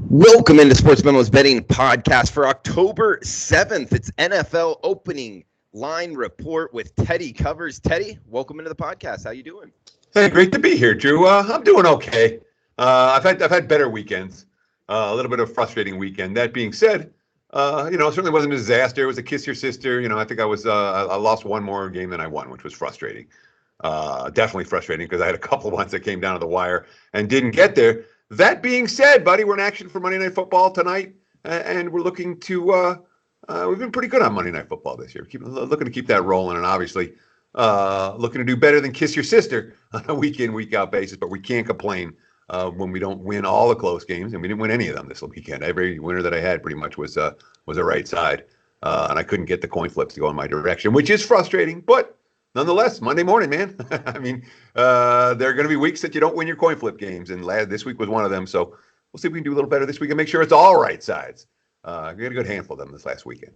Welcome into Sports Memos Betting Podcast for October 7th. It's NFL opening line report with Teddy Covers. Teddy, welcome into the podcast. How you doing? Hey, great to be here, Drew. I'm doing okay. I've had better weekends. A little bit of a frustrating weekend. That being said, it certainly wasn't a disaster. It was a kiss your sister. I think I lost one more game than I won, which was frustrating. Definitely frustrating because I had a couple of ones that came down to the wire and didn't get there. That being said, buddy, we're in action for Monday Night Football tonight, and we're looking to. We've been pretty good on Monday Night Football this year. Looking to keep that rolling, and obviously looking to do better than kiss your sister on a week in, week out basis. But we can't complain when we don't win all the close games, and we didn't win any of them this weekend. Every winner that I had pretty much was the right side, and I couldn't get the coin flips to go in my direction, which is frustrating. But nonetheless, Monday morning, man. I mean, there are going to be weeks that you don't win your coin flip games, and this week was one of them. So we'll see if we can do a little better this week and make sure it's all right sides. We had a good handful of them this last weekend.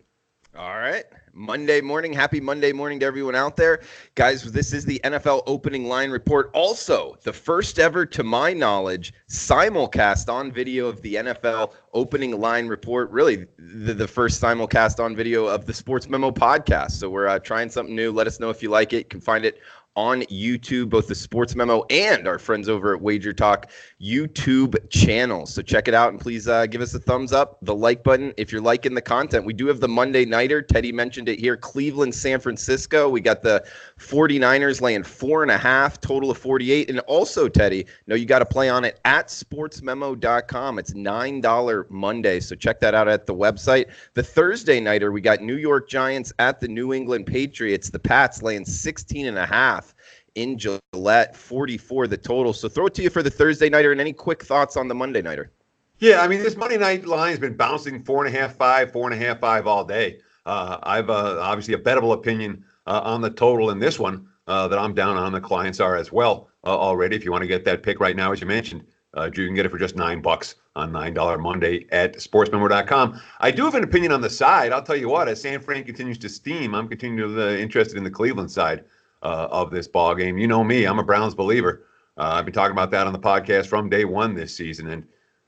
All right. Monday morning. Happy Monday morning to everyone out there. Guys, this is the NFL opening line report. Also, the first ever, to my knowledge, simulcast on video of the NFL opening line report. Really, the first simulcast on video of the Sports Memo podcast. So we're trying something new. Let us know if you like it. You can find it on YouTube, both the Sports Memo and our friends over at Wager Talk YouTube channel. So check it out, and please give us a thumbs up, the like button if you're liking the content. We do have the Monday Nighter. Teddy mentioned it here. Cleveland, San Francisco. We got the 49ers laying 4.5, total of 48. And also, Teddy, you got to play on it at sportsmemo.com. It's $9 Monday. So check that out at the website. The Thursday Nighter, we got New York Giants at the New England Patriots. The Pats laying 16.5. in Gillette, 44 the total. So throw it to you for the Thursday Nighter, and any quick thoughts on the Monday Nighter? Yeah, I mean, this Monday night line has been bouncing 4.5, 5, 4.5, 5 all day. I've obviously a bettable opinion on the total in this one that I'm down on. The clients are as well already. If you want to get that pick right now, as you mentioned, you can get it for just $9 on $9 Monday at sportsmember.com. I do have an opinion on the side. I'll tell you what, as San Fran continues to steam, I'm continually interested in the Cleveland side of this ball game. You know me, I'm a Browns believer. I've been talking about that on the podcast from day one this season.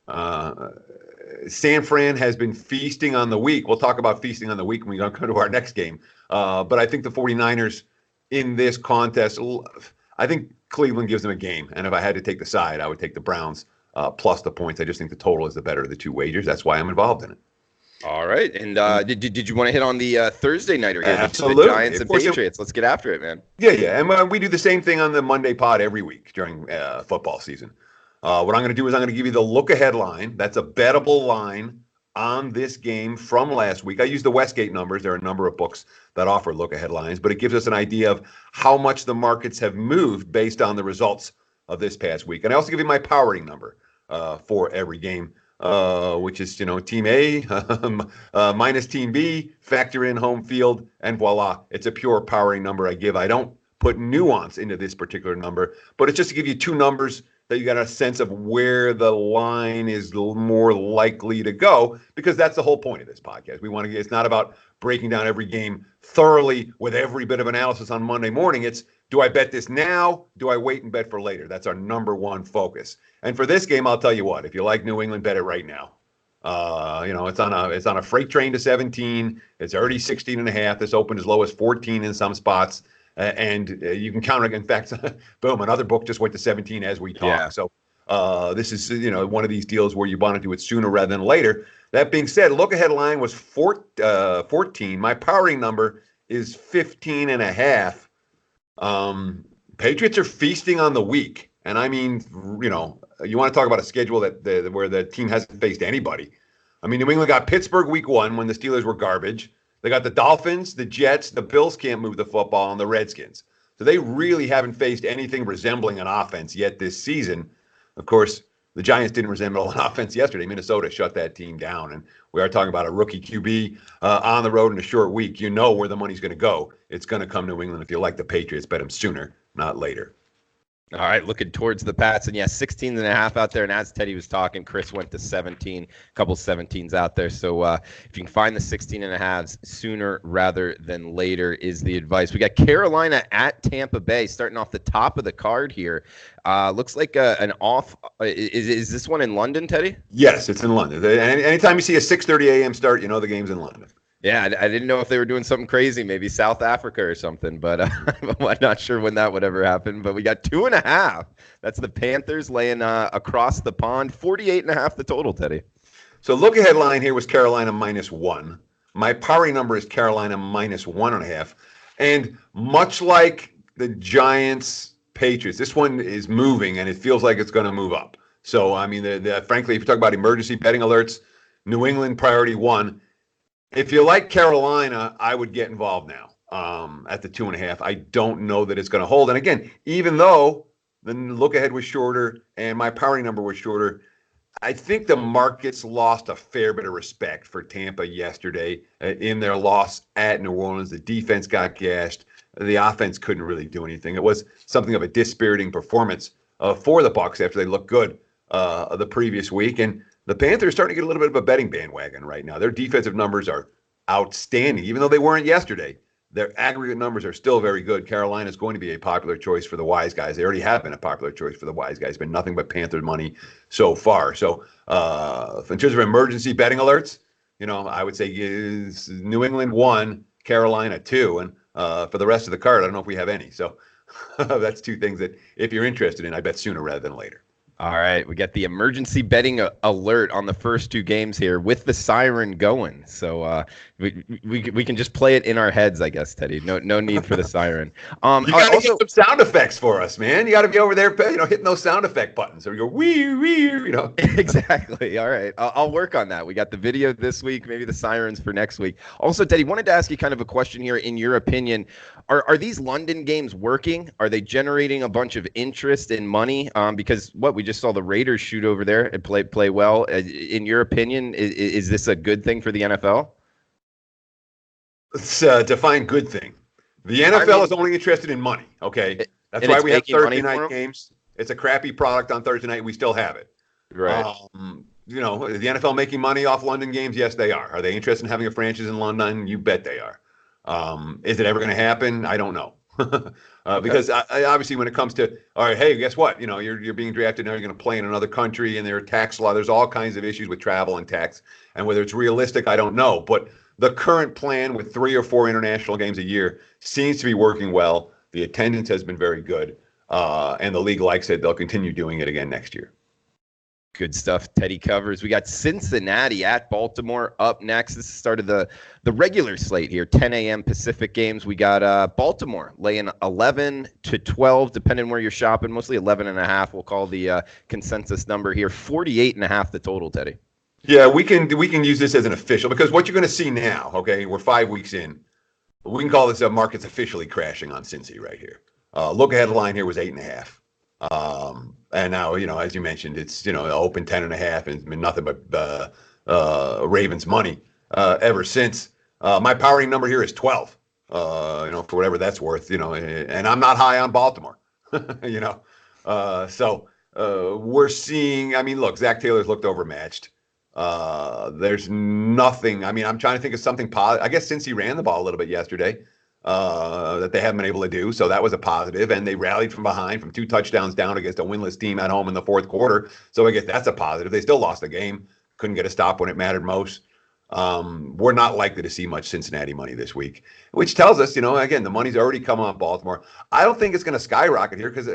And San Fran has been feasting on the week. We'll talk about feasting on the week when we go to our next game. But I think the 49ers in this contest, I think Cleveland gives them a game. And if I had to take the side, I would take the Browns plus the points. I just think the total is the better of the two wagers. That's why I'm involved in it. All right. And did you want to hit on the Thursday Nighter here? Absolutely. The Giants and Patriots. Let's get after it, man. Yeah. And we do the same thing on the Monday pod every week during football season. What I'm going to do is I'm going to give you the look-ahead line. That's a bettable line on this game from last week. I use the Westgate numbers. There are a number of books that offer look-ahead lines, but it gives us an idea of how much the markets have moved based on the results of this past week. And I also give you my powering number for every game. Which is, Team A minus Team B, factor in home field, and voila, it's a pure powering number I give. I don't put nuance into this particular number, but it's just to give you two numbers that you got a sense of where the line is more likely to go, because that's the whole point of this podcast. It's not about breaking down every game thoroughly with every bit of analysis on Monday morning. It's, do I bet this now? Do I wait and bet for later? That's our number one focus. And for this game, I'll tell you what, if you like New England, bet it right now. It's on a freight train to 17. It's already 16.5. This opened as low as 14 in some spots. And you can counter it. In fact, boom, another book just went to 17 as we talk. Yeah. So this is, one of these deals where you want to do it sooner rather than later. That being said, look-ahead line was 14. My powering number is 15.5. Patriots are feasting on the week. And I mean, you want to talk about a schedule where the team hasn't faced anybody. I mean, New England got Pittsburgh week 1 when the Steelers were garbage. They got the Dolphins, the Jets, the Bills can't move the football, and the Redskins. So they really haven't faced anything resembling an offense yet this season. Of course, the Giants didn't resemble an offense yesterday. Minnesota shut that team down. And we are talking about a rookie QB on the road in a short week. You know where the money's going to go. It's going to come to New England. If you like the Patriots, bet them sooner, not later. All right, looking towards the Pats, and 16.5 out there. And as Teddy was talking, Chris went to 17, a couple 17s out there. So if you can find the 16.5s sooner rather than later is the advice. We got Carolina at Tampa Bay starting off the top of the card here. Looks like an off. Is this one in London, Teddy? Yes, it's in London. Anytime you see a 6:30 a.m. start, you know the game's in London. Yeah, I didn't know if they were doing something crazy, maybe South Africa or something, but I'm not sure when that would ever happen. But we got 2.5. That's the Panthers laying across the pond. 48.5 the total, Teddy. So look ahead line here was Carolina -1. My parry number is Carolina -1.5. And much like the Giants Patriots, this one is moving and it feels like it's going to move up. So, I mean, frankly, if you talk about emergency betting alerts, New England priority 1. If you like Carolina, I would get involved now at the 2.5. I don't know that it's going to hold. And again, even though the look ahead was shorter and my parry number was shorter, I think the markets lost a fair bit of respect for Tampa yesterday in their loss at New Orleans. The defense got gashed. The offense couldn't really do anything. It was something of a dispiriting performance for the Bucs after they looked good the previous week. And the Panthers are starting to get a little bit of a betting bandwagon right now. Their defensive numbers are outstanding, even though they weren't yesterday. Their aggregate numbers are still very good. Carolina is going to be a popular choice for the wise guys. They already have been a popular choice for the wise guys. It's been nothing but Panther money so far. So in terms of emergency betting alerts, I would say is New England 1, Carolina 2. And for the rest of the card, I don't know if we have any. So that's two things that if you're interested in, I bet sooner rather than later. All right, we got the emergency betting alert on the first two games here with the siren going. So we can just play it in our heads, I guess, Teddy. No need for the siren. You got to get some sound effects for us, man. You got to be over there, hitting those sound effect buttons. So we go wee. Exactly. All right, I'll work on that. We got the video this week, maybe the sirens for next week. Also, Teddy, wanted to ask you kind of a question here. In your opinion, are these London games working? Are they generating a bunch of interest and money? Because we just saw the Raiders shoot over there and play well. In your opinion, is this a good thing for the NFL? Let's define good thing. The NFL is only interested in money. Okay, that's why we have Thursday night games. It's a crappy product on Thursday night. We still have it. Right. The NFL making money off London games? Yes, they are. Are they interested in having a franchise in London? You bet they are. Is it ever going to happen? I don't know. Because I obviously when it comes to, all right, hey, guess what? You're being drafted now. You're going to play in another country, and there are tax law. There's all kinds of issues with travel and tax, and whether it's realistic, I don't know. But the current plan with 3 or 4 international games a year seems to be working well. The attendance has been very good, and the league likes it. They'll continue doing it again next year. Good stuff. Teddy covers. We got Cincinnati at Baltimore up next. This is the start of the regular slate here, 10 a.m. Pacific games. We got Baltimore laying 11 to 12, depending where you're shopping. Mostly 11.5. We'll call the consensus number here. 48.5 the total, Teddy. Yeah, we can use this as an official because what you're going to see now, okay, we're 5 weeks in. We can call this a market's officially crashing on Cincy right here. Look ahead line here was 8.5. And now, as you mentioned, it's, open 10.5 and it's been nothing but Ravens money ever since. My powering number here is 12, for whatever that's worth, and I'm not high on Baltimore, So we're seeing, look, Zach Taylor's looked overmatched. There's nothing, I'm trying to think of something positive. I guess since he ran the ball a little bit yesterday, that they haven't been able to do. So that was a positive. And they rallied from behind from 2 touchdowns down against a winless team at home in the fourth quarter. So I guess that's a positive. They still lost the game. Couldn't get a stop when it mattered most. We're not likely to see much Cincinnati money this week, which tells us, again, the money's already come on Baltimore. I don't think it's going to skyrocket here because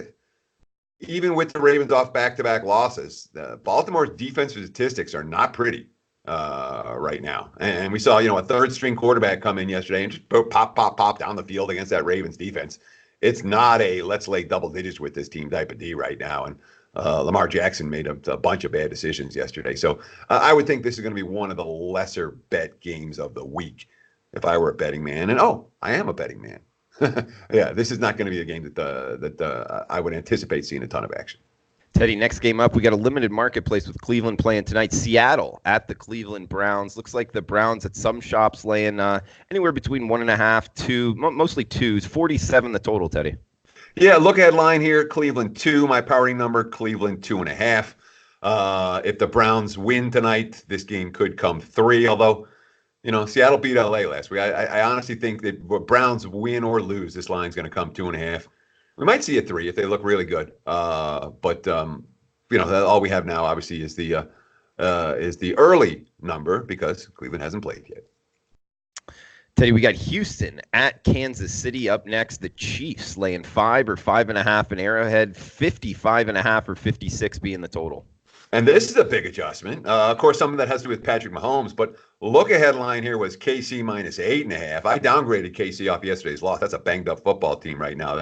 even with the Ravens off back-to-back losses, Baltimore's defensive statistics are not pretty right now. And we saw, a third-string quarterback come in yesterday and just pop down the field against that Ravens defense. It's not a let's lay double digits with this team type of D right now. And Lamar Jackson made a bunch of bad decisions yesterday. So I would think this is going to be one of the lesser bet games of the week if I were a betting man. And, I am a betting man. Yeah, this is not going to be a game that I would anticipate seeing a ton of action. Teddy, next game up, we got a limited marketplace with Cleveland playing tonight. Seattle at the Cleveland Browns. Looks like the Browns at some shops laying anywhere between 1.5, 2, mostly 2s. 47 the total, Teddy. Yeah, look at line here. Cleveland 2, my powering number. Cleveland 2.5. If the Browns win tonight, this game could come 3. Although, Seattle beat LA last week. I honestly think that Browns win or lose, this line's going to come 2.5. We might see a 3 if they look really good. But all we have now obviously is the early number because Cleveland hasn't played yet. Teddy, we got Houston at Kansas City up next. The Chiefs laying 5 or 5.5 in Arrowhead, 55.5 or 56 being the total. And this is a big adjustment. Of course, some of that has to do with Patrick Mahomes, but look ahead line here was KC minus 8.5. I downgraded KC off yesterday's loss. That's a banged up football team right now.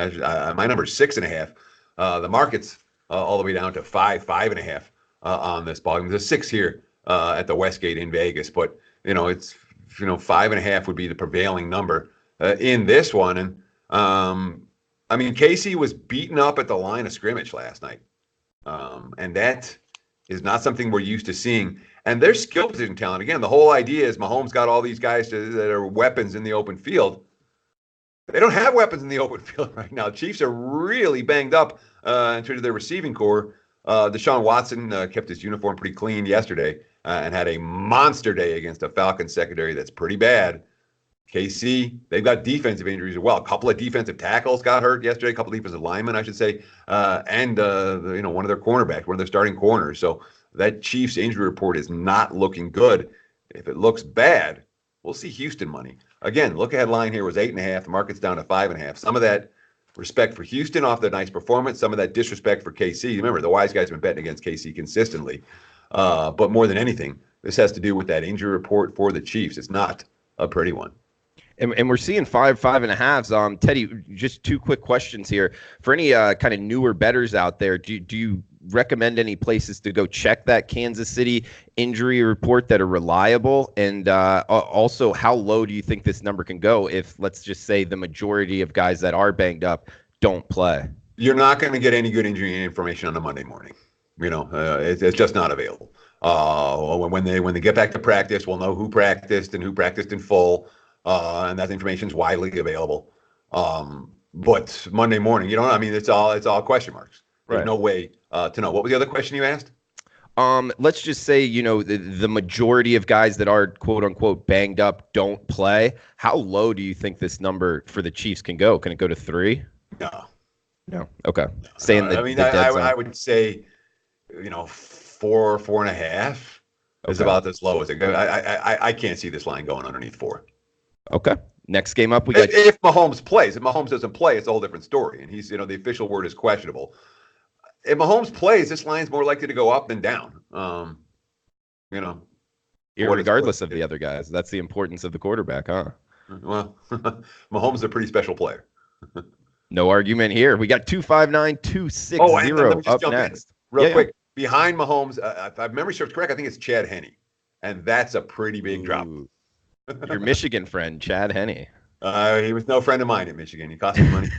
My number is 6.5. The market's all the way down to 5.5 on this ball. There's a 6 here at the Westgate in Vegas, but it's 5.5 would be the prevailing number in this one. And KC was beaten up at the line of scrimmage last night, and that is not something we're used to seeing. And their skill position talent, again, the whole idea is Mahomes got all these guys that are weapons in the open field. They don't have weapons in the open field right now. Chiefs are really banged up in terms of their receiving core. Deshaun Watson kept his uniform pretty clean yesterday and had a monster day against a Falcons secondary that's pretty bad. KC, they've got defensive injuries as well. A couple of defensive tackles got hurt yesterday, a couple of defensive linemen, I should say, and one of their cornerbacks, one of their starting corners. So that Chiefs injury report is not looking good. If it looks bad, we'll see Houston money. Again, look ahead line here was 8.5. The market's down to 5.5. Some of that respect for Houston off their nice performance, some of that disrespect for KC. Remember, the wise guys have been betting against KC consistently. But more than anything, this has to do with that injury report for the Chiefs. It's not a pretty one. And we're seeing 5.5s. Teddy, just 2 quick questions here. For any kind of newer bettors out there, do you recommend any places to go check that Kansas City injury report that are reliable? And also, how low do you think this number can go if, let's just say, the majority of guys that are banged up don't play? You're not going to get any good injury information on a Monday morning. It's just not available. When they get back to practice, we'll know who practiced and who practiced in full. And that information is widely available. But Monday morning, it's all question marks. There's Right. no way to know. What was the other question you asked? Let's just say, the majority of guys that are quote unquote banged up don't play. How low do you think this number for the Chiefs can go? Can it go to 3? No. Okay. Stay in the dead zone. I would say, 4, 4.5 is about as low as it goes. I can't see this line going underneath 4. Okay. Next game up, we got. If Mahomes plays, if Mahomes doesn't play, it's a whole different story. And he's, the official word is questionable. If Mahomes plays, this line's more likely to go up than down. Regardless of the other guys, that's the importance of the quarterback, huh? Well, Mahomes is a pretty special player. No argument here. We got 259, 260 up next. Real quick. Behind Mahomes, if memory serves correct, I think it's Chad Henne. And that's a pretty big drop. Your Michigan friend, Chad Henne. He was no friend of mine at Michigan. He cost me money.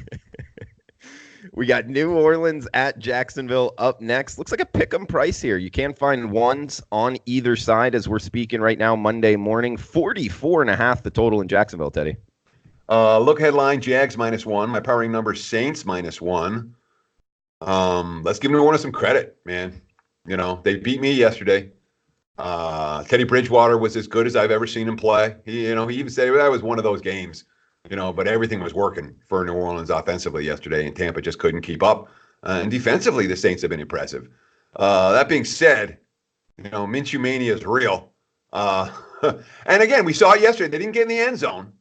We got New Orleans at Jacksonville up next. Looks like a pick'em price here. You can find ones on either side as we're speaking right now, Monday morning. 44.5 the total in Jacksonville, Teddy. Look headline, Jags -1. My powering number, Saints -1. Let's give New Orleans some credit, man. They beat me yesterday. Teddy Bridgewater was as good as I've ever seen him play. He even said that was one of those games, but everything was working for New Orleans offensively yesterday, and Tampa just couldn't keep up. And defensively, the Saints have been impressive. That being said, Minshew mania is real. And again, we saw it yesterday. They didn't get in the end zone,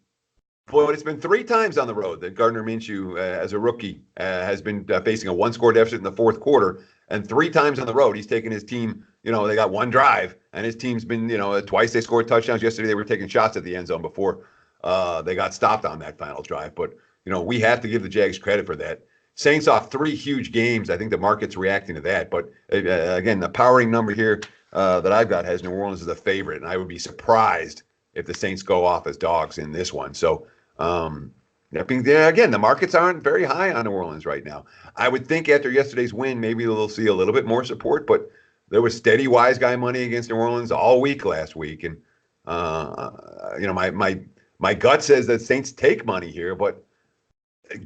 but it's been 3 times on the road that Gardner Minshew, as a rookie, has been facing a 1-score deficit in the fourth quarter. And 3 times on the road, he's taken his team, they got 1 drive, and his team's been, twice they scored touchdowns. Yesterday, they were taking shots at the end zone before they got stopped on that final drive. But, we have to give the Jags credit for that. Saints off 3 huge games. I think the market's reacting to that. But, again, the powering number here that I've got has New Orleans as a favorite, and I would be surprised if the Saints go off as dogs in this one. So, again, the markets aren't very high on New Orleans right now. I would think after yesterday's win, maybe they'll see a little bit more support, but there was steady wise guy money against New Orleans all week last week. And, my gut says that Saints take money here, but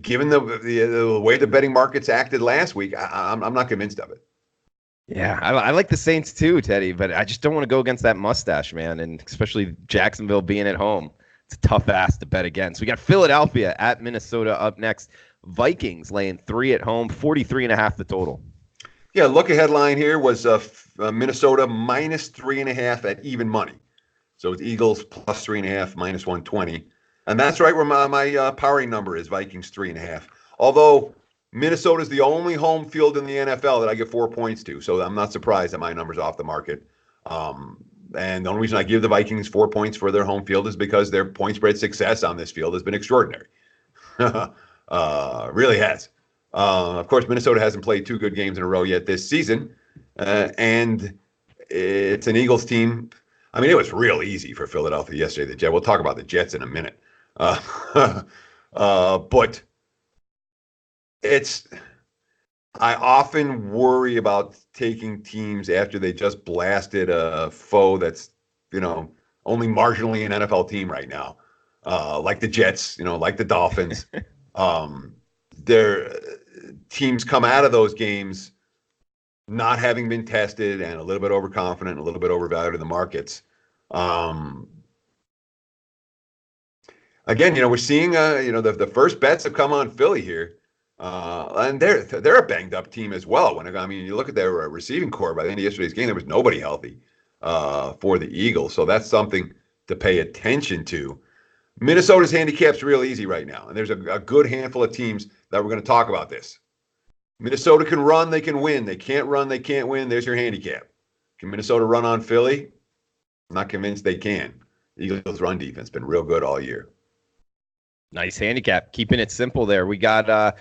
given the way the betting markets acted last week, I'm not convinced of it. Yeah, I like the Saints too, Teddy, but I just don't want to go against that mustache, man, and especially Jacksonville being at home. It's a tough ass to bet against. We got Philadelphia at Minnesota up next. Vikings laying 3 at home, 43.5 the total. Yeah, look ahead line here was Minnesota minus 3.5 at even money. So it's Eagles plus 3.5, minus 120. And that's right where my powering number is, Vikings 3.5. Although Minnesota is the only home field in the NFL that I get 4 points to. So I'm not surprised that my number's off the market. And the only reason I give the Vikings 4 points for their home field is because their point spread success on this field has been extraordinary. Really has. Of course, Minnesota hasn't played 2 good games in a row yet this season. And it's an Eagles team. I mean, it was real easy for Philadelphia yesterday. We'll talk about the Jets in a minute. But I often worry about taking teams after they just blasted a foe that's, only marginally an NFL team right now, like the Jets, like the Dolphins. Their teams come out of those games not having been tested and a little bit overconfident, a little bit overvalued in the markets. Again, we're seeing, the first bets have come on Philly here. And they're a banged up team as well. You look at their receiving core by the end of yesterday's game, there was nobody healthy for the Eagles. So that's something to pay attention to. Minnesota's handicap's real easy right now. And there's a good handful of teams that we're going to talk about this. Minnesota can run, they can win. They can't run, they can't win. There's your handicap. Can Minnesota run on Philly? I'm not convinced they can. Eagles' run defense has been real good all year. Nice handicap. Keeping it simple there. We got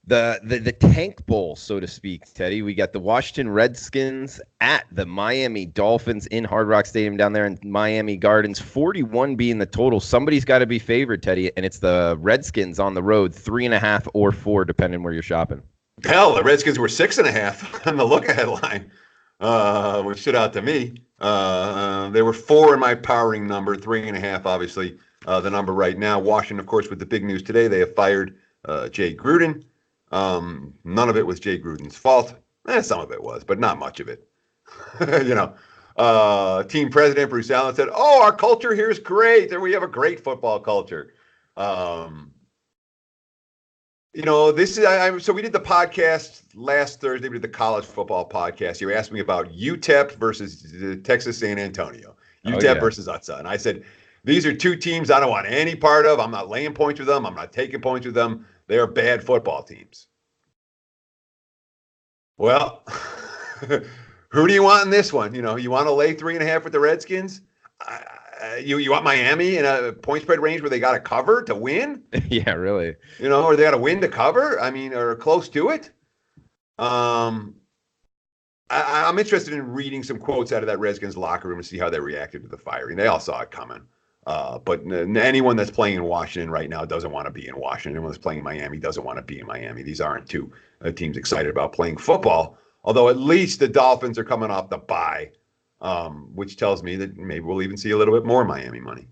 the Tank Bowl, so to speak, Teddy. We got the Washington Redskins at the Miami Dolphins in Hard Rock Stadium down there in Miami Gardens. 41 being the total. Somebody's got to be favored, Teddy, and it's the Redskins on the road, 3.5 or 4, depending where you're shopping. Hell, the Redskins were 6.5 on the look-ahead line, which stood out to me. They were 4 in my powering number, 3.5, obviously, the number right now. Washington, of course, with the big news today, they have fired Jay Gruden. None of it was Jay Gruden's fault. Some of it was, but not much of it. Team president Bruce Allen said, "Oh, our culture here is great, and we have a great football culture." This is so we did the podcast last Thursday. We did the college football podcast. You asked me about UTEP versus Texas San Antonio, UTEP versus UTSA, and I said these are 2 teams I don't want any part of. I'm not laying points with them. I'm not taking points with them. They are bad football teams. Well, who do you want in this one? You want to lay 3.5 with the Redskins? You want Miami in a point spread range where they got to cover to win? Yeah, really. Or they got to win to cover? Or close to it? I'm interested in reading some quotes out of that Redskins locker room to see how they reacted to the firing. They all saw it coming. But anyone that's playing in Washington right now doesn't want to be in Washington. Anyone that's playing in Miami doesn't want to be in Miami. These aren't 2 teams excited about playing football. Although at least the Dolphins are coming off the bye, which tells me that maybe we'll even see a little bit more Miami money.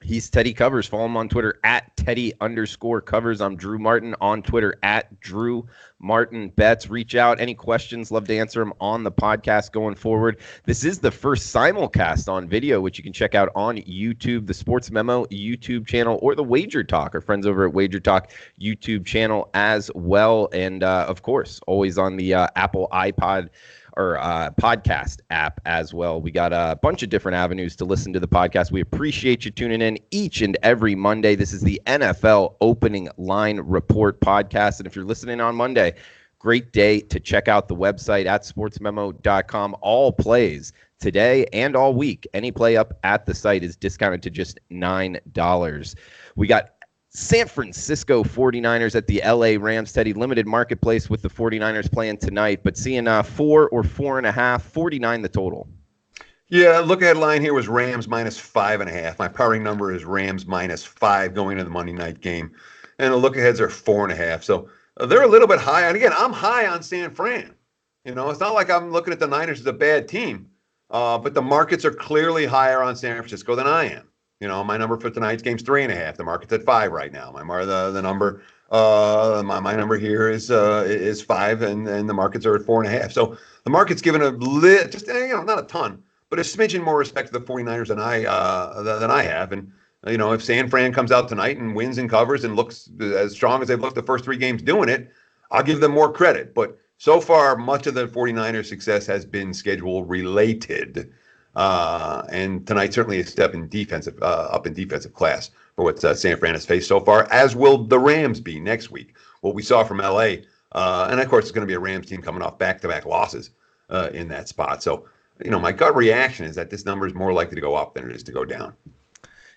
He's Teddy Covers. Follow him on Twitter at Teddy_Covers. I'm Drew Martin on Twitter at Drew Martin Bets. Reach out. Any questions? Love to answer them on the podcast going forward. This is the first simulcast on video, which you can check out on YouTube, the Sports Memo YouTube channel, or the Wager Talk, our friends over at Wager Talk YouTube channel as well. And of course, always on the Apple iPod or podcast app as well. We got a bunch of different avenues to listen to the podcast. We appreciate you tuning in each and every Monday. This is the NFL Opening Line Report podcast. And if you're listening on Monday, great day to check out the website at sportsmemo.com. All plays today and all week. Any play up at the site is discounted to just $9. We got San Francisco 49ers at the LA Rams. Teddy, limited marketplace with the 49ers playing tonight, but seeing 4 or 4.5, 49 the total. Yeah, look ahead line here was Rams minus 5.5. My powering number is Rams minus 5 going into the Monday night game. And the look aheads are 4.5. So they're a little bit high. And again, I'm high on San Fran. It's not like I'm looking at the Niners as a bad team, but the markets are clearly higher on San Francisco than I am. My number for tonight's game's 3.5. The market's at 5 right now. The number my number here is 5, and the markets are at 4.5. So the market's given not a ton, but a smidgen more respect to the 49ers than I have. And if San Fran comes out tonight and wins and covers and looks as strong as they've looked the first 3 games doing it, I'll give them more credit. But so far, much of the 49ers' success has been schedule related. And tonight certainly a step in defensive class for what San Fran has faced so far, as will the Rams be next week. What we saw from LA, and of course it's going to be a Rams team coming off back-to-back losses in that spot. So, my gut reaction is that this number is more likely to go up than it is to go down.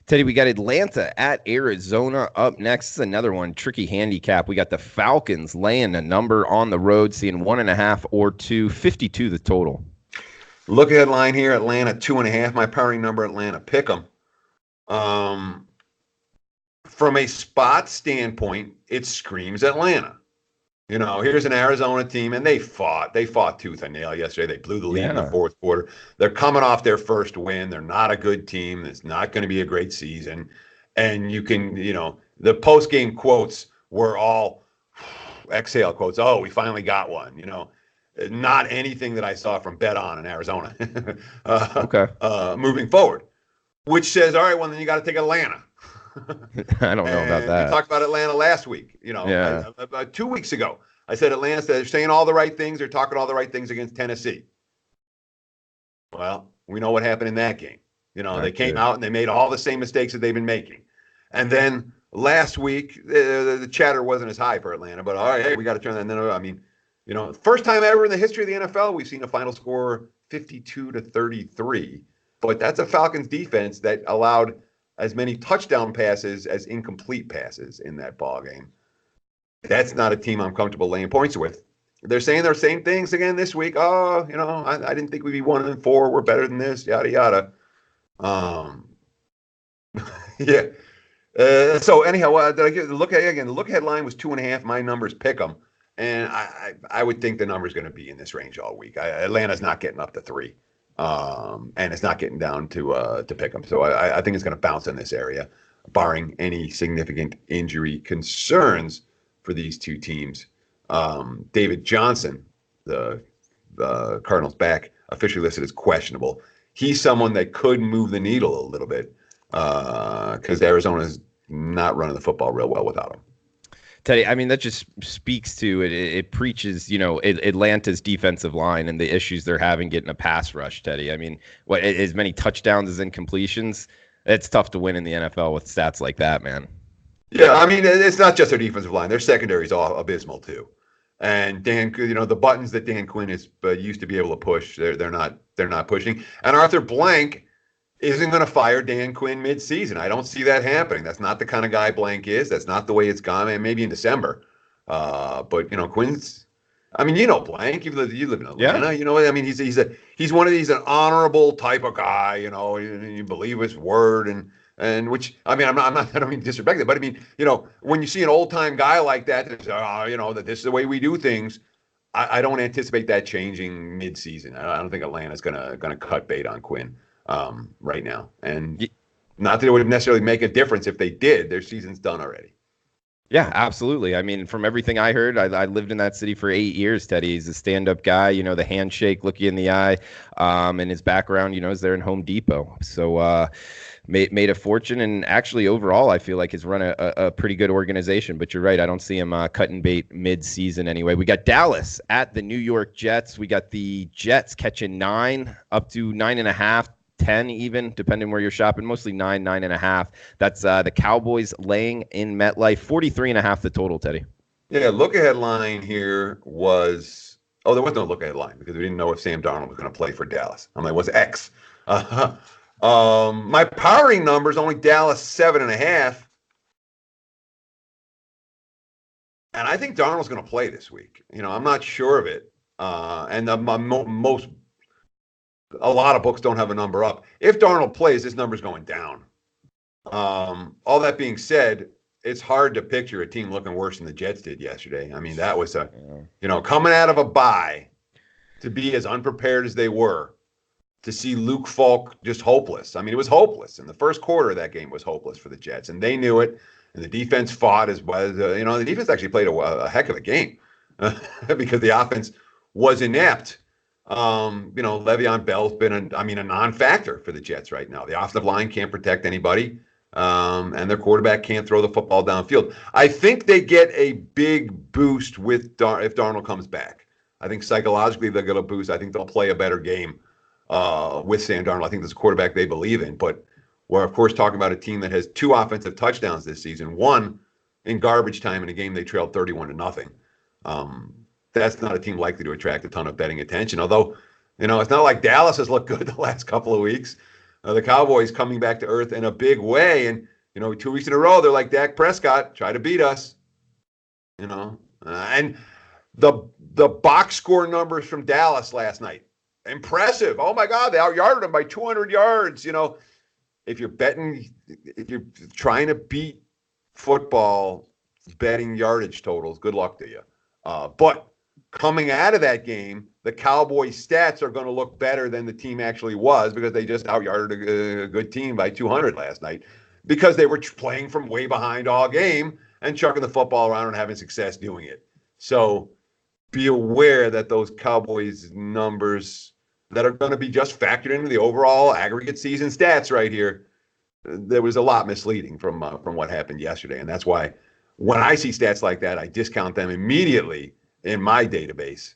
Teddy, we got Atlanta at Arizona up next. This is another one, tricky handicap. We got the Falcons laying a number on the road, seeing 1.5 or 2, 52 the total. Look ahead line here, Atlanta 2.5. My powering number, Atlanta, pick 'em. From a spot standpoint, it screams Atlanta. Here's an Arizona team, and they fought tooth and nail yesterday. They blew the lead in the fourth quarter. They're coming off their first win. They're not a good team. It's not going to be a great season. And you can, the post-game quotes were all exhale quotes. Oh, we finally got one, Not anything that I saw from Bet On in Arizona. Okay. Moving forward, which says, all right, well, then you got to take Atlanta. I don't know about that. We talked about Atlanta last week. 2 weeks ago, I said Atlanta, they're saying all the right things. They're talking all the right things against Tennessee. Well, we know what happened in that game. They came out and they made all the same mistakes that they've been making. And then last week, the chatter wasn't as high for Atlanta. But all right, hey, we got to turn that. First time ever in the history of the NFL, we've seen a final score 52-33. But that's a Falcons defense that allowed as many touchdown passes as incomplete passes in that ball game. That's not a team I'm comfortable laying points with. They're saying their same things again this week. Oh, I didn't think we'd be 1-4. We're better than this, yada yada. Yeah. So anyhow, did I get the look ahead again? The look ahead line was 2.5. My numbers pick 'em, and I would think the number's going to be in this range all week. Atlanta's not getting up to 3. And it's not getting down to pick them. So I think it's going to bounce in this area, barring any significant injury concerns for these two teams. David Johnson, the Cardinals back, officially listed as questionable. He's someone that could move the needle a little bit because Arizona's not running the football real well without him. Teddy, that just speaks to it. It preaches, Atlanta's defensive line and the issues they're having getting a pass rush, Teddy. As many touchdowns as incompletions, it's tough to win in the NFL with stats like that, man. Yeah, it's not just their defensive line. Their secondary is all abysmal, too. And the buttons that Dan Quinn is used to be able to push, they're not pushing. And Arthur Blank isn't going to fire Dan Quinn mid-season. I don't see that happening. That's not the kind of guy Blank is. That's not the way it's gone. Maybe in December. But Quinn's. Blank. You live in Atlanta. Yeah. He's one of these an honorable type of guy. You believe his word and which I don't mean to disrespect it, but when you see an old time guy like that, that this is the way we do things. I don't anticipate that changing mid-season. I don't think Atlanta's gonna cut bait on Quinn. Right now, and not that it would necessarily make a difference if they did. Their season's done already. Yeah, absolutely. From everything I heard, I lived in that city for 8 years, Teddy. He's a stand-up guy, the handshake, look you in the eye, and his background, is there in Home Depot. So made a fortune, and actually overall, I feel like has run a pretty good organization. But you're right, I don't see him cutting bait mid-season anyway. We got Dallas at the New York Jets. We got the Jets catching 9 up to 9.5. 10 even, depending where you're shopping, mostly 9.5. That's the Cowboys laying in MetLife, 43.5 the total, Teddy. Yeah, look ahead line here was, there was no look ahead line because we didn't know if Sam Darnold was going to play for Dallas. It was X. My powering number is only Dallas 7.5. And I think Darnold's going to play this week. I'm not sure of it. And a lot of books don't have a number up. If Darnold plays, this number's going down. All that being said, it's hard to picture a team looking worse than the Jets did yesterday. That was coming out of a bye to be as unprepared as they were to see Luke Falk just hopeless. I mean, it was hopeless. And the first quarter of that game was hopeless for the Jets, and they knew it. And the defense fought as well. The defense actually played a heck of a game because the offense was inept. Le'Veon Bell's been a non-factor for the Jets right now. The offensive line can't protect anybody, and their quarterback can't throw the football downfield. I think they get a big boost if Darnold comes back. I think psychologically they'll get a boost. I think they'll play a better game with Sam Darnold. I think this quarterback they believe in. But we're, of course, talking about a team that has 2 offensive touchdowns this season, one in garbage time in a game they trailed 31-0. That's not a team likely to attract a ton of betting attention. Although, it's not like Dallas has looked good the last couple of weeks. The Cowboys coming back to earth in a big way. And, 2 weeks in a row, they're like Dak Prescott, try to beat us. And the box score numbers from Dallas last night, impressive. Oh, my God, they out-yarded them by 200 yards. If you're trying to beat football betting yardage totals, good luck to you. But coming out of that game, the Cowboys' stats are going to look better than the team actually was because they just out-yarded a good team by 200 last night because they were playing from way behind all game and chucking the football around and having success doing it. So be aware that those Cowboys numbers that are going to be just factored into the overall aggregate season stats right here, there was a lot misleading from what happened yesterday. And that's why when I see stats like that, I discount them immediately in my database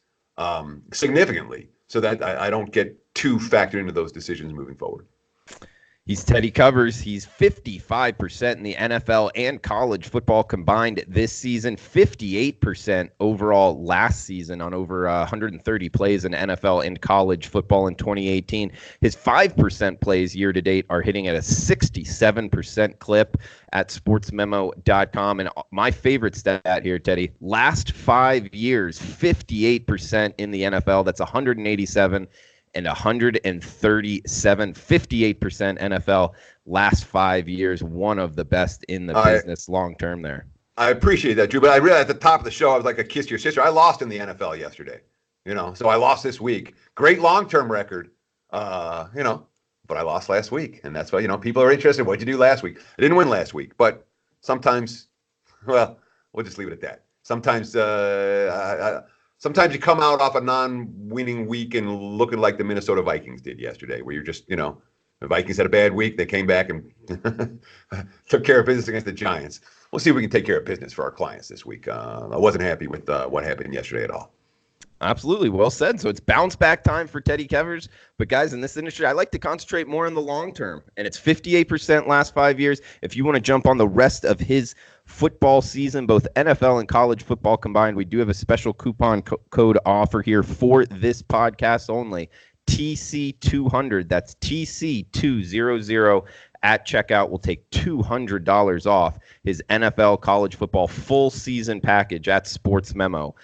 significantly so that I don't get too factored into those decisions moving forward. He's Teddy Covers. He's 55% in the NFL and college football combined this season, 58% overall last season on over 130 plays in NFL and college football in 2018. His 5% plays year to date are hitting at a 67% clip at sportsmemo.com. And my favorite stat here, Teddy, last 5 years, 58% in the NFL. That's 187 and 137, 58% NFL last 5 years, one of the best in the business long-term there. I appreciate that, Drew, but I realized at the top of the show, I was like a kiss to your sister. I lost in the NFL yesterday, so I lost this week. Great long-term record, but I lost last week, and that's why, people are interested. What'd you do last week? I didn't win last week, but sometimes, we'll just leave it at that. Sometimes you come out off a non-winning week and looking like the Minnesota Vikings did yesterday, where you're just, the Vikings had a bad week. They came back and took care of business against the Giants. We'll see if we can take care of business for our clients this week. I wasn't happy with what happened yesterday at all. Absolutely. Well said. So it's bounce back time for Teddy Covers. But guys, in this industry, I like to concentrate more on the long term. And it's 58% last 5 years. If you want to jump on the rest of his football season, both NFL and college football combined, we do have a special coupon code offer here for this podcast only. TC200. That's TC200 at checkout. Will take $200 off his NFL college football full season package at sportsmemo.com.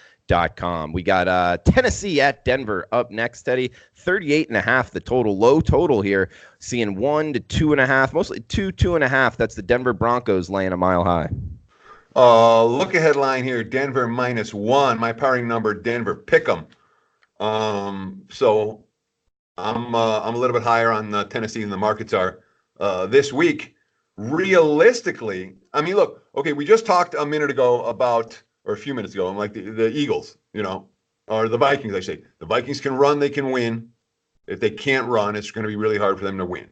We got Tennessee at Denver up next, Teddy. 38.5 the total. Low total here. Seeing 1 to 2.5, mostly 2.5. That's the Denver Broncos laying a mile high. Look ahead line here. Denver -1. My powering number, Denver. Pick 'em. So I'm a little bit higher on Tennessee than the markets are this week. Realistically, I mean, look, okay, we just talked a minute ago about, or a few minutes ago, I'm like the Eagles, or the Vikings, I say. The Vikings can run, they can win. If they can't run, it's going to be really hard for them to win.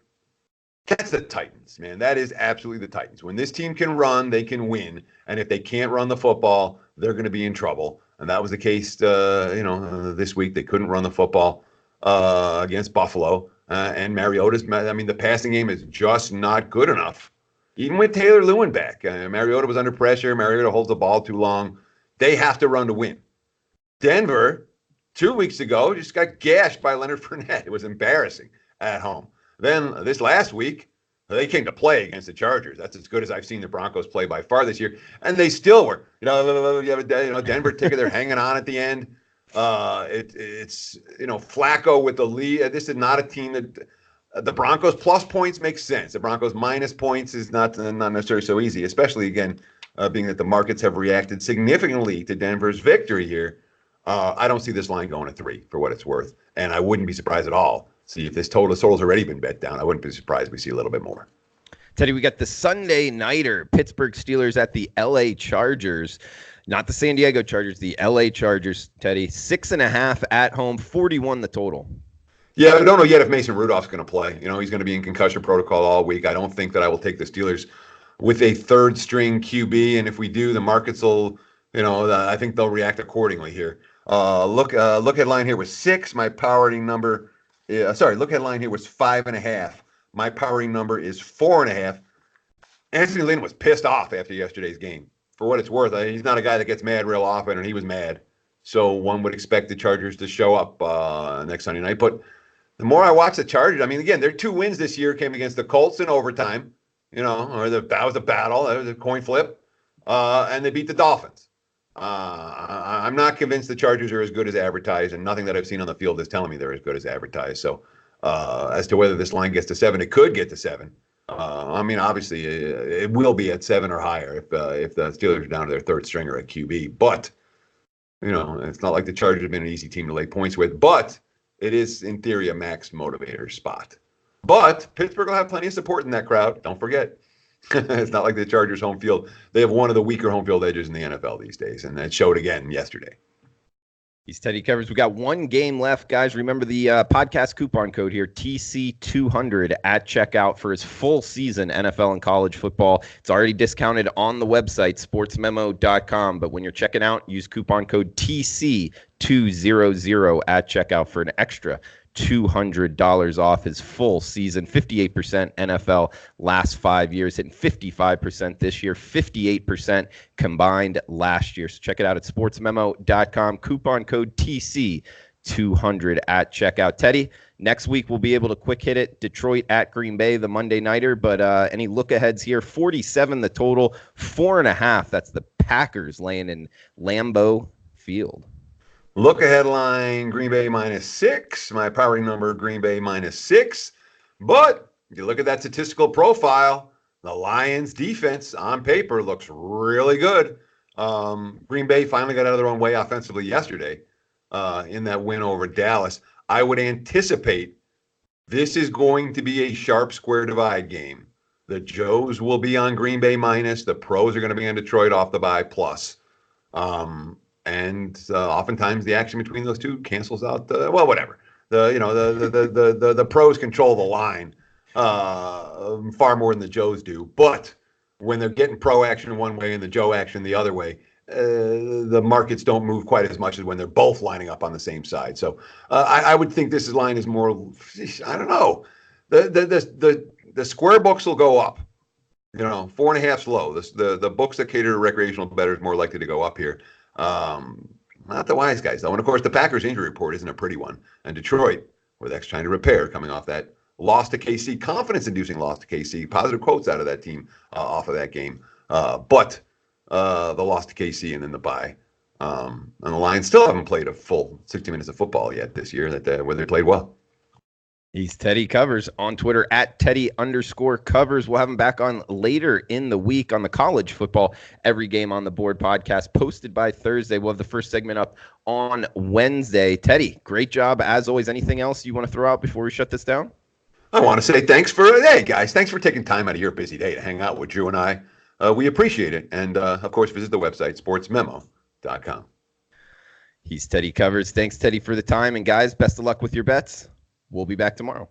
That's the Titans, man. That is absolutely the Titans. When this team can run, they can win. And if they can't run the football, they're going to be in trouble. And that was the case, this week. They couldn't run the football against Buffalo. And Mariota's, the passing game is just not good enough. Even with Taylor Lewin back, Mariota was under pressure. Mariota holds the ball too long. They have to run to win. Denver, 2 weeks ago, just got gashed by Leonard Fournette. It was embarrassing at home. Then this last week, they came to play against the Chargers. That's as good as I've seen the Broncos play by far this year. And they still were. Denver ticket, they're hanging on at the end. It's Flacco with the lead. This is not a team that the Broncos plus points makes sense. The Broncos minus points is not necessarily so easy, especially, again, being that the markets have reacted significantly to Denver's victory here. I don't see this line going to 3 for what it's worth. And I wouldn't be surprised at all see if this total's already been bet down. I wouldn't be surprised if we see a little bit more. Teddy, we got the Sunday nighter, Pittsburgh Steelers at the LA Chargers. Not the San Diego Chargers, the LA Chargers, Teddy. 6.5 at home, 41 the total. Yeah, I don't know yet if Mason Rudolph's going to play. He's going to be in concussion protocol all week. I don't think that I will take the Steelers with a third string QB. And if we do, the markets will, I think they'll react accordingly here. Look headline here was 6. My powering number, look headline here was 5.5. My powering number is 4.5. Anthony Lynn was pissed off after yesterday's game. For what it's worth, he's not a guy that gets mad real often, and he was mad. So one would expect the Chargers to show up next Sunday night. But the more I watch the Chargers, I mean, again, their 2 wins this year came against the Colts in overtime, that was a battle, that was a coin flip, and they beat the Dolphins. I'm not convinced the Chargers are as good as advertised, and nothing that I've seen on the field is telling me they're as good as advertised. So as to whether this line gets to 7, it could get to 7. Obviously, it will be at 7 or higher if the Steelers are down to their third stringer at QB. But, it's not like the Chargers have been an easy team to lay points with. But it is, in theory, a max motivator spot. But Pittsburgh will have plenty of support in that crowd. Don't forget. It's not like the Chargers' home field. They have one of the weaker home field edges in the NFL these days, and that showed again yesterday. He's Teddy Covers. We got 1 game left, guys. Remember the podcast coupon code here, TC200 at checkout for his full season NFL and college football. It's already discounted on the website, sportsmemo.com. But when you're checking out, use coupon code TC200 at checkout for an extra $200 off his full season. 58% NFL last 5 years, hitting 55% this year, 58% combined last year. So check it out at sportsmemo.com. Coupon code TC200 at checkout. Teddy, next week we'll be able to quick hit it. Detroit at Green Bay, the Monday nighter. But any look aheads here? 47 the total, 4.5. That's the Packers laying in Lambeau Field. Look ahead line, Green Bay -6. My powering number, Green Bay -6. But if you look at that statistical profile, the Lions defense on paper looks really good. Green Bay finally got out of their own way offensively yesterday in that win over Dallas. I would anticipate this is going to be a sharp square divide game. The Joes will be on Green Bay minus. The pros are going to be on Detroit off the bye plus. And oftentimes the action between those two cancels out. Whatever. The pros control the line far more than the Joes do. But when they're getting pro action one way and the Joe action the other way, the markets don't move quite as much as when they're both lining up on the same side. So I would think this line is more. I don't know. The square books will go up. 4.5 low. The books that cater to recreational bettors more likely to go up here. Not the wise guys, though. And, of course, the Packers injury report isn't a pretty one. And Detroit, where that's trying to repair, coming off that loss to KC, confidence-inducing loss to KC, positive quotes out of that team off of that game. But the loss to KC and then the bye. And the Lions still haven't played a full 60 minutes of football yet this year where they played well. He's Teddy Covers on Twitter at Teddy_Covers. We'll have him back on later in the week on the college football Every Game on the Board podcast, posted by Thursday. We'll have the first segment up on Wednesday. Teddy, great job as always. Anything else you want to throw out before we shut this down? I want to say thanks for taking time out of your busy day to hang out with Drew and I. We appreciate it. And, of course, visit the website, sportsmemo.com. He's Teddy Covers. Thanks, Teddy, for the time. And, guys, best of luck with your bets. We'll be back tomorrow.